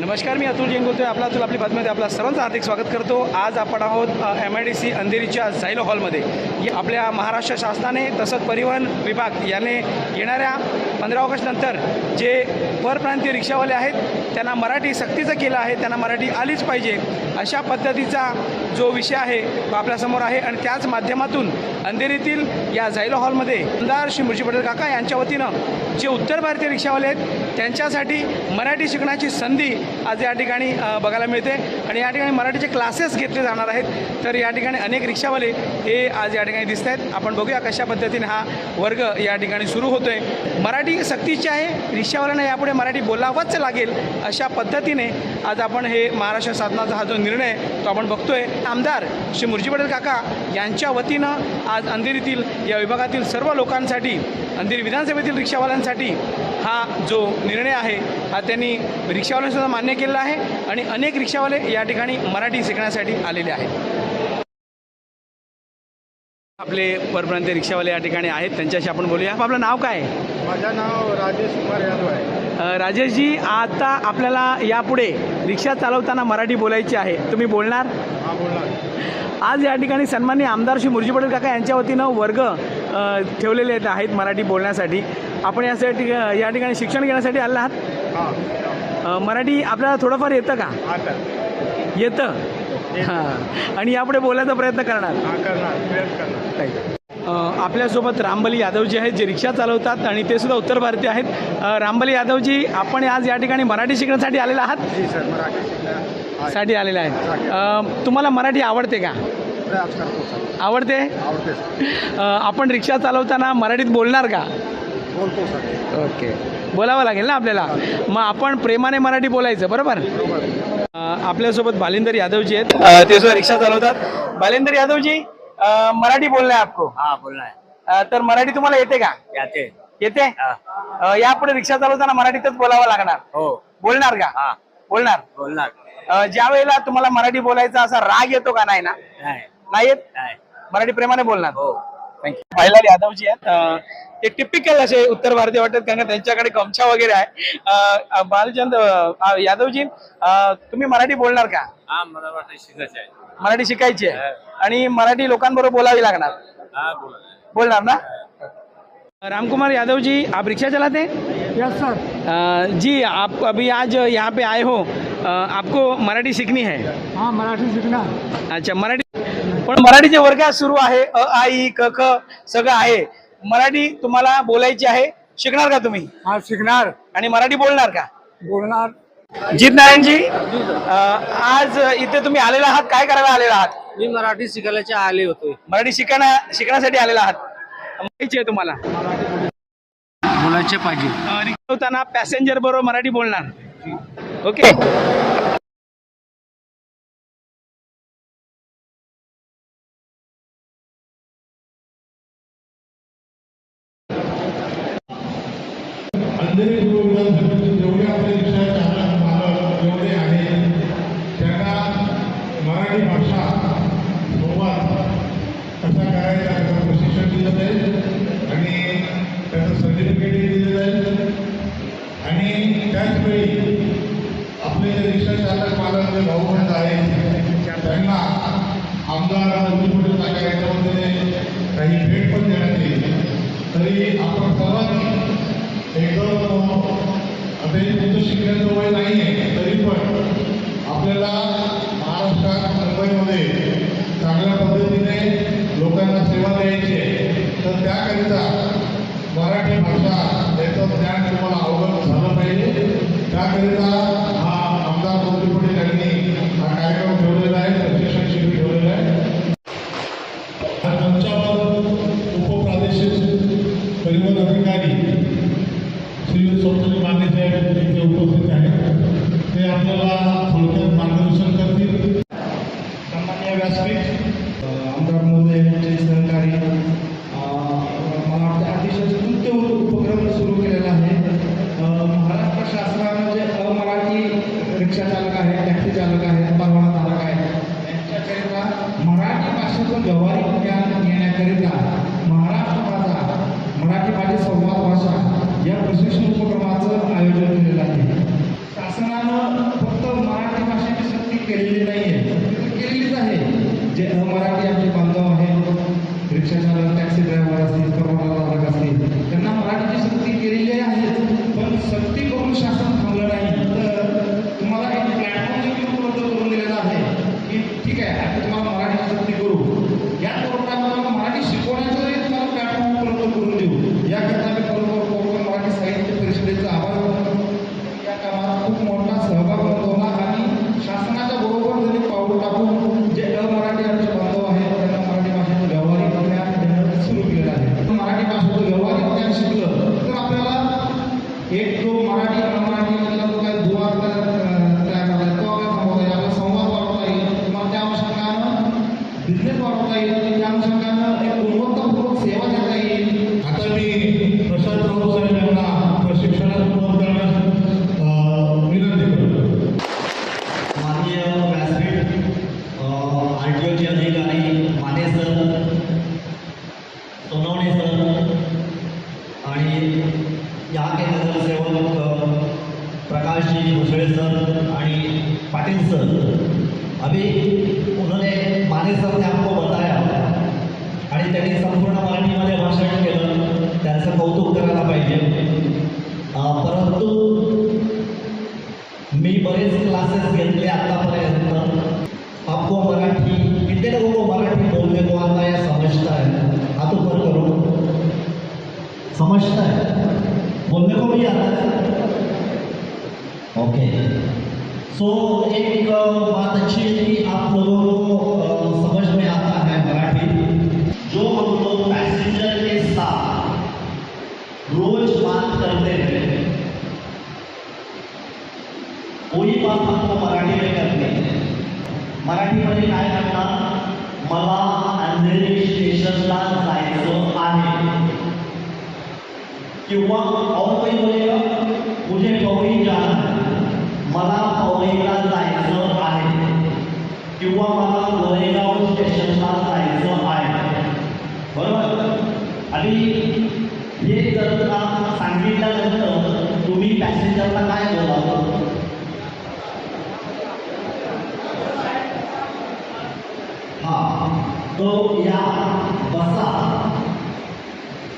नमस्कार, मी अतुल जैन बोलतोय. आपला अतुल आपली बातमीमध्ये आपला सर्वांचं हार्दिक स्वागत करतो. आज आपण आहोत MIDC अंधेरीच्या झायलो हॉलमध्ये. आपल्या महाराष्ट्र शासनाने तसंच परिवहन विभाग याने येणाऱ्या 15 ऑगस्टनंतर जे परप्रांतीय रिक्षावाले आहेत त्यांना मराठी सक्तीचं केलं आहे, त्यांना मराठी आलीच पाहिजे अशा पद्धतीचा जो विषय आहे तो आपल्यासमोर आहे. आणि त्याच माध्यमातून अंधेरीतील या झायलो हॉलमध्ये आमदार श्री मुर्जी पटेल काका यांच्या वतीनं जे उत्तर भारतीय रिक्षावाले आहेत त्यांच्यासाठी मराठी शिकण्याची संधी आज या ठिकाणी बघायला मिळते. आणि या ठिकाणी मराठीचे क्लासेस घेतले जाणार आहेत. तर या ठिकाणी अनेक रिक्षावाले हे आज या ठिकाणी दिसत आहेत. आपण बघूया कशा पद्धतीने हा वर्ग या ठिकाणी सुरू होतोय. मराठी सक्तीची आहे, रिक्षावाल्यांना यापुढे मराठी बोलावंच लागेल अशा पद्धतीने आज आपण हे महाराष्ट्र शासनाचा हा जो निर्णय तो आपण बघतोय. आमदार श्री मुर्जी पटेल काका यांच्या वतीनं आज अंधेरीतील या विभागातील सर्व लोकांसाठी, अंधेरी विधानसभेतील रिक्षावाल्यांसाठी हा जो निर्णय आहे हा त्यांनी रिक्षावाल्यांसुद्धा मान्य केलेला आहे. आणि अनेक रिक्षावाले या ठिकाणी मराठी शिकण्यासाठी आलेले आहेत. आपले परप्रांतीय रिक्षावाले या ठिकाणी आहेत, त्यांच्याशी आपण बोलूया. आपलं नाव काय आहे? माझं नाव राजेश कुमार यादव आहे. राजेशजी, आता आपल्याला यापुढे रिक्षा चालवताना मराठी बोलायची आहे, तुम्ही बोलणार? हां, बोलणार. आज या ठिकाणी सन्माननीय आमदार श्री मुर्जी पटेल काका यांच्या वतीनं वर्ग ठेवलेले आहेत मराठी बोलण्यासाठी. आपण यासाठी या ठिकाणी शिक्षण घेण्यासाठी आला आहात. हां, मराठी आपल्याला थोडंफार येतं का? आता येतं. हां, आणि यापुढे बोलायचा प्रयत्न करणार? हां, करणार, प्रयत्न करणार. आपल्यासोबत रामबली यादवजी आहेत, जे रिक्षा चालवतात आणि ते सुद्धा उत्तर भारतीय आहेत. रामबली यादवजी, आपण आज या ठिकाणी मराठी शिकण्यासाठी आलेला आहात? जी सर, मराठी शिकण्यासाठी आलेला आहे. तुम्हाला मराठी आवडते का? प्रयास करतो सर. आवडते. आपण रिक्षा चालवताना मराठीत बोलणार का? बोलतो सर. ओके, बोलावं लागेल ना आपल्याला. मग आपण प्रेमाने मराठी बोलायचं, बरोबर? आपल्यासोबत बालिंदर यादवजी आहेत, ते सुद्धा रिक्षा चालवतात. बालिंदर यादवजी, मराठी बोलना है आपको? हाँ, बोलना है. तर मराठी तुम्हाला येते का? येते. यापुढे रिक्षा चालवताना मराठीतच बोलावं लागणार. हो. बोलणार का? हाँ, बोलणार. ज्या वेळेला तुम्हाला मराठी बोलायचा असा राग येतो का? नाही ना? नाही येत. मराठी प्रेमाने बोलणार. हो. थँक्यू. भाईलाल यादवजी आहेत, ते टिपिकल असे उत्तर भारतीय वाटतात कारण का त्यांच्याकडे गमछा वगैरे आहे. बालचंद यादवजी, तुम्ही मराठी बोलणार का? हाँ, मला मराठी शिकायचं आहे. मराठी शिकायची आहे आणि मराठी लोकांबरोबर बोलावी लागणार. हाँ, बोलणार ना? रामकुमार यादव जी, आप रिक्शा चलाते हैं? Yes sir. जी, आप अभी आज यहाँ पे आए हो, आपको मराठी सीखनी है? हां, मराठी शिकणार. अच्छा, मराठी. पण मराठीचे वर्ग सुरू आहे, अ आ इ क ख सगळं आहे. मराठी तुम्हाला बोलायची आहे, शिकणार का तुम्ही? हां, शिकणार. आणि मराठी बोलणार का? बोलणार. जीत नारायणजी, आज इथे तुम्ही आलेला आहात, काय करायला आलेला आहात? मी मराठी शिकायला आले होते. मराठी शिकण्यासाठी आलेला आहात. माहिती आहे तुम्हाला? बोलायचे पाहिजे. रिक्षा पॅसेंजर बरोबर मराठी बोलणार. ओके. अंधेरी विधानसभेचे जेवढे आपले रिक्षा चालक मालक जेवढे आहेत त्यांना मराठी भाषा संवाद कसा करायचा त्याचं प्रशिक्षण दिलं जाईल आणि त्याचं सर्टिफिकेटही दिलं जाईल. आणि त्याचवेळी आपले जे रिक्षा चालक मालक जे भाऊबंद आहेत त्यांना आमदार मुर्जी पटेल काका यांच्या वतीने काही भेट पण देण्यात येईल. तरी आपण सर्वांनी एकदम आता हे तुमचं शिकण्याचं वय नाही आहे, तरी पण आपल्याला महाराष्ट्रात मुंबईमध्ये चांगल्या पद्धतीने लोकांना सेवा द्यायची आहे. तर त्याकरिता मराठी भाषा याचं ज्ञान तुम्हाला अवगत झालं पाहिजे. त्याकरिता हा आमदार मुर्जी पटेल यांनी हा कार्यक्रम ठेवलेला आहे, प्रशिक्षण शिबिर ठेवलेलं आहे. पंचावन्न उपप्रादेशिक परिवहन अधिकारी श्री सोमनाथ माने साहेब इथे उपस्थित आहेत. ते आपल्याला थोडक्यात मार्गदर्शन करतील. सामान्य व्यासपीठ आमदार महोदय यांचे सहकारी, मला वाटतं अतिशय स्तुत्य उपक्रम सुरू केलेला आहे. महाराष्ट्र शासनानं जे अमराठी रिक्षा चालक आहेत, टॅक्सी चालक आहेत, परवानाधारक आहेत यांच्याकरिता मराठी भाषेचं व्यावहारिक ज्ञान घेण्याकरिता महाराष्ट्र भाषा, मराठी भाषा संवाद भाषा या प्रशिक्षण उपक्रमाचं आयोजन केलेलं आहे. शासनानं केलेली नाही आहे, सक्ती तर केलेलीच आहे. जे मराठी आमचे बांधव आहेत, रिक्षा चालक, टॅक्सी ड्रायव्हर असतील, परवाना धारक असतील, त्यांना मराठीची सक्ती केलेली आहे. पण सक्ती करून शासन थांबलं नाही. तर तुम्हाला एक प्लॅटफॉर्म देखील उपलब्ध करून दिलेला आहे की ठीक आहे, आता तुम्हाला मराठीची सक्ती करू, या प्रोग्रामला मराठी शिकवण्याचंही तुम्हाला प्लॅटफॉर्म उपलब्ध करून देऊ. याकरता मी खरोखर कोकण मराठी साहित्य परिषदेचा आभार मानतो. या कामात खूप मोठा सहभाग नोंदवला आणि शासनाच्या बरोबर जरी पाऊल टाकून जे अमराठी आमचे बांधव आहेत त्यांना मराठी भाषेचं व्यावहारिक ज्ञान देणं सुरू केलेलं आहे. मराठी भाषेचं व्यावहारिक ज्ञान शिकलं तर आपल्याला एक जो मराठी अमराठीमधला जो काही दुवा तयार करायला तो आपल्याला थांबवता येईल, आपला संवाद वाढवता येईल, तुम्हाला त्या अनुषंगानं बिझनेस वाढवता येईल, त्या अनुषंगानं एक गुणवत्तापूर्वक सेवा देता येईल. आता मी प्रशांत राऊत साहेब यांना प्रशिक्षणास सुरुवात करण्यास विनंती करतो. माननीय व्यासपीठ, RTOचे अधिकारी माने सर, सोनवणे सर आणि यहाँ के नगरसेवक प्रकाश जी भुसड़े सर आणि पाटिल सर. अभी उन्होंने माने सर ने आपको बताया आणि त्यांनी संपूर्ण मराठीमध्ये भाषण केलं, त्यांचं कौतुक करायला पाहिजे. परंतु मी बरेच क्लासेस घेतले आतापर्यंत. आपको मराठी कितने लोगों को मराठी बोलने को आता है, समझता है? हाथ ऊपर करो. समझता है, बोलने को भी आता है. ओके, सो एक बात अच्छी है कि आप लोगों को समझ में आता है मराठी. जो हम लोग पैसेंजर के साथ रोज बात करते हैं वही बात हमको मराठी में करनी है. मराठीमध्ये काय म्हणणार, मला अंधेरी स्टेशनला जायचं आहे, किंवा और कोई बोलेगा मुझे पवई जाना है, मला पवईला जायचं आहे, किंवा मला गोरेगाव स्टेशनला जायचं आहे. बरोबर. आणि हे जर का सांगितल्यानंतर तुम्ही पॅसेंजरला काय बोलावं, हाँ तो या बसा,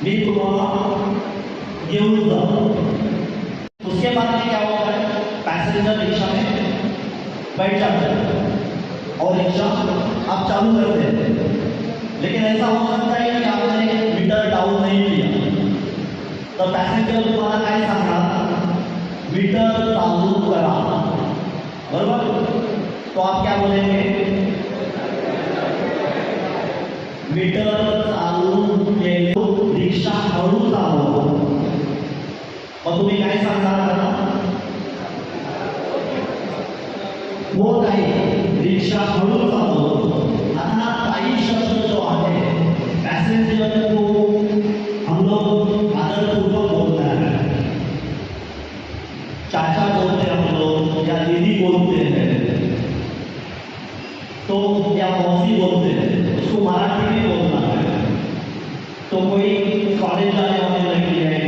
मी तुम्हाला घेऊन जाऊ. उसके बाद में क्या होगा, पैसेंजर रिक्शा में बैठ जाते हैं और रिक्शा आप चालू करते हैं. लेकिन ऐसा हो सकता है कि आपने मीटर डाउन नहीं किया, तो पैसेंजर तुम्हाला काय सांगणार, मीटर चालू करा. बरोबर. तो आप क्या बोलेंगे, मीटर चालू केले, रिक्षा हळू चालवा. मग तुम्ही काय सांगणार, हो ताई रिक्षा हळू चालव. आता ताई शब्द जो आहे पैसेंजर को हम लोग आदरपूर्वक बोलते हैं, चाचा बोलते हैं हम लोग, या दीदी बोलते हैं, तो या मौसी बोलते हैं, उसको मराठी में बोलना है. तो कोई कॉलेज जाने वाली लड़की है,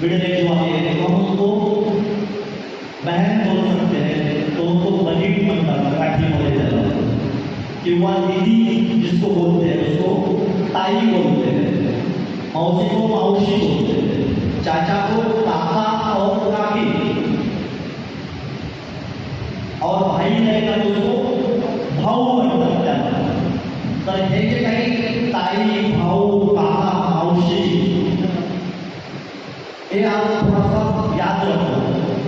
बिड़ने वाले हैं, तो हम उनको बहन बोल सकते हैं, तो उनको बनीट बनता मराठी बोले, किंवा दीदी जिसको बोलते हैं उसको ताई बोलते हैं, मौसी को मावशी बोलते हैं, चाचा को काका और काकी, और भाई रहेगा तो उसको भाऊ म्हणतात त्याला. तर हे जे काही ताई, भाऊ, काका, मावशी, हे आप थोडासा याद रखो.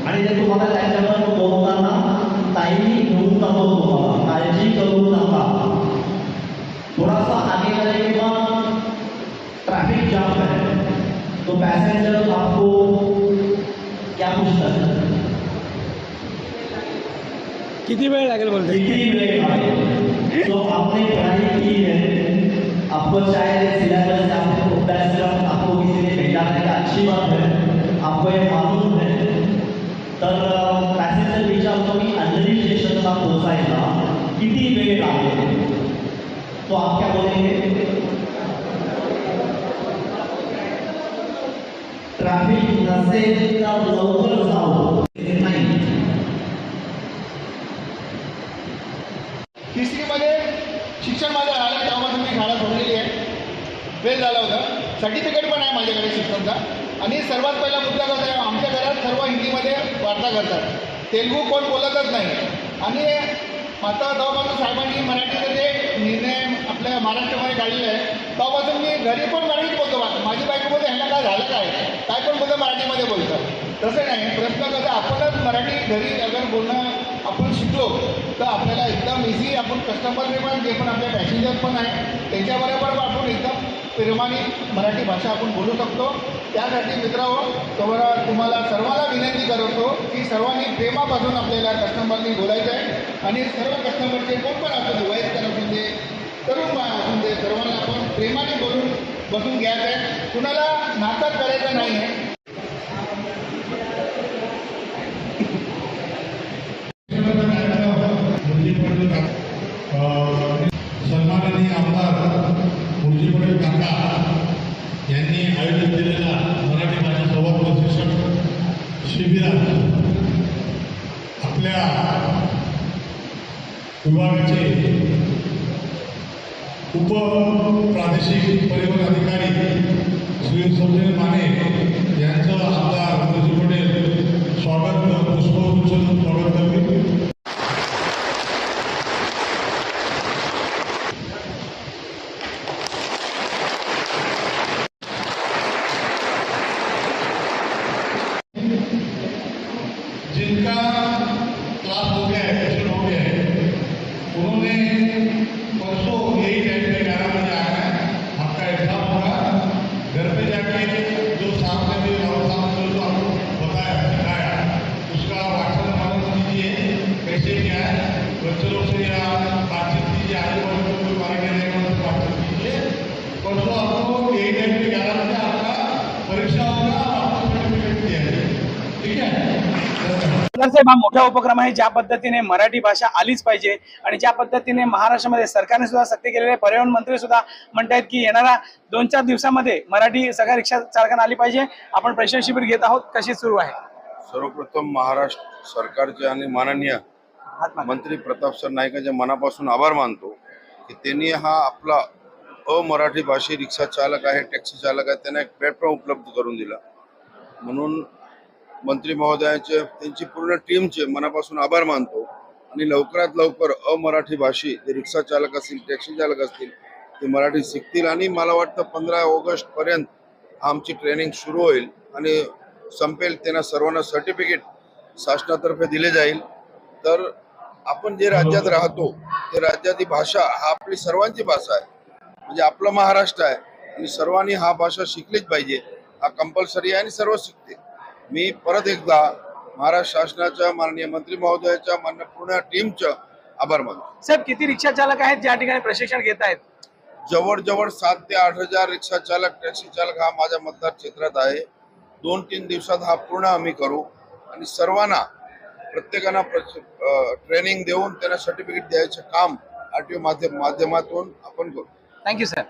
आणि ते तुम्हाला त्याच्यावर बोलताना ताई घेऊन जातो, तुम्हाला काळजी करू नका. थोडासा आगे जाएगा ट्रैफिक जाम है, तो पैसेंजर आपको क्या पूछता है, किती वेळ लागेल बोलते. कितनी वेळ लागेल. तो आपने पढ़ाई की है, आपको शायद सिलेबस से आपको अभ्यासक्रम आपको किसी ने भेजा है, अच्छी बात है, आपको ये मालूम है. तर पॅसेंजर विचारतो की अंधेरी स्टेशनला पोहोचायला किती वेळ लागेल, तो आप क्या बोलेंगे, ट्रॅफिक नसेल तर लवकर जाऊ. नाही सर्टिफिकेट पण आहे माझ्याकडे शिक्षणचा. आणि सर्वात पहिला मुद्दा कसा आहे, आमच्या घरात सर्व हिंदीमध्ये वार्ता करतात, तेलुगू कोण बोलतच नाही. आणि आता तेव्हापासून साहेबांनी मराठीचं जे निर्णय आपल्या महाराष्ट्रामध्ये काढलेला आहे तेव्हापासून मी घरी पण मराठीत बोलतो. माझी बायको बोलते ह्यांना काय झालं काय पण बोलतं मराठीमध्ये बोलतं. तसं नाही, प्रश्न कसा आपणच मराठी घरी अगर बोलणं आपण शिकलो तर आपल्याला एकदम इझी आपण कस्टमरने पण जे पण आपले पॅसेंजर पण आहे त्यांच्याबरोबर आपण एकदम प्रेमाने मराठी भाषा आपण बोलू शकतो. त्यासाठी मित्रांनो तुम्हाला सर्वांना विनंती करतो की सर्वांनी प्रेमापासून आपल्याला कस्टमरनी बोलायचं आहे. आणि सर्व कस्टमरचे कोण पण असू दे, वयस्कर असू दे, तरुण असू दे, सर्वांना आपण प्रेमाने बोलून बसून घ्यायचं आहे. कुणाला नाटक करायचं नाही आहे. सन्माननीय आमदार मुरजी पटेल काका यांनी आयोजित केलेल्या मराठी भाषा संवाद प्रशिक्षण शिबिरात आपल्या विभागाचे उप प्रादेशिक परिवहन अधिकारी श्री संजय माने यांचं आमदार मुरजी पटेल स्वागत पुष्पगुच्छ स्वागत करतील. जिनका क्लास हो गया है, सेशन हो गया है, उन्होंने परसों यही टाइम पे 11 बजे आना है. आपका एग्जाम होगा, घर पे जाके जो सामने भी और सामने जो आपको बताया सिखाया उसका व्हाट्सएप नंबर दीजिए, कैसे क्या है बच्चों से या बातचीत कीजिए, आगे बढ़ कोई मारे के नहीं तो बातचीत कीजिए. परसों आपको यही टाइम पे 11 बजे आपका परीक्षा होगा, आपको सर्टिफिकेट दिया जाएगा. ठीक है. साहेब, हा मोठा उपक्रम आहे. ज्या पद्धतीने मराठी भाषा आलीच पाहिजे आणि ज्या पद्धतीने महाराष्ट्रामध्ये सरकारने सुद्धा सक्ती केलेले, परिवहन मंत्री सुद्धा म्हणतायत की येणाऱ्या 2-4 दिवसामध्ये मराठी सगळ्या रिक्षा चालकांना आली पाहिजे. आपण प्रशिक्षण शिबिर घेत आहोत, कशी सुरू आहे? सर्वप्रथम महाराष्ट्र सरकारचे आणि माननीय मंत्री प्रताप सर नाईकांच्या मनापासून आभार मानतो की त्यांनी हा आपला अमराठी भाषी रिक्षा चालक आहे, टॅक्सी चालक आहे, त्यांना एक प्लॅटफॉर्म उपलब्ध करून दिला. म्हणून मंत्री महोदयाचे त्यांची पूर्ण टीमचे मनापासून आभार मानतो. आणि लवकरात लवकर अमराठी भाषी जे रिक्षा चालक असतील, टॅक्सी चालक असतील, ते मराठी शिकतील. आणि मला वाटतं 15 ऑगस्टपर्यंत आमची ट्रेनिंग सुरू होईल आणि संपेल. त्यांना सर्वांना सर्टिफिकेट शासनातर्फे दिले जाईल. तर आपण जे राज्यात राहतो ते राज्याची भाषा हा आपली सर्वांची भाषा आहे, म्हणजे आपलं महाराष्ट्र आहे आणि सर्वांनी हा भाषा शिकलीच पाहिजे. हा कंपल्सरी आहे आणि सर्व शिकते. मी परत एकदा महाराष्ट्र शासनाच्या माननीय मंत्री महोदयाच्या माननीय पूर्ण टीमचं आभार मानतो. साहेब, किती रिक्षा चालक आहेत ज्या ठिकाणी प्रशिक्षण घेत आहेत? जवळजवळ 7 ते 8 हजार रिक्षा चालक, टॅक्सी चालक हा माझ्या मतदार क्षेत्रात आहे. 2-3 दिवसात हा पूर्ण आम्ही करू आणि सर्वांना प्रत्येकांना ट्रेनिंग देऊन त्यांना सर्टिफिकेट द्यायचं काम RTO माध्यमातून आपण करू. Thank you sir.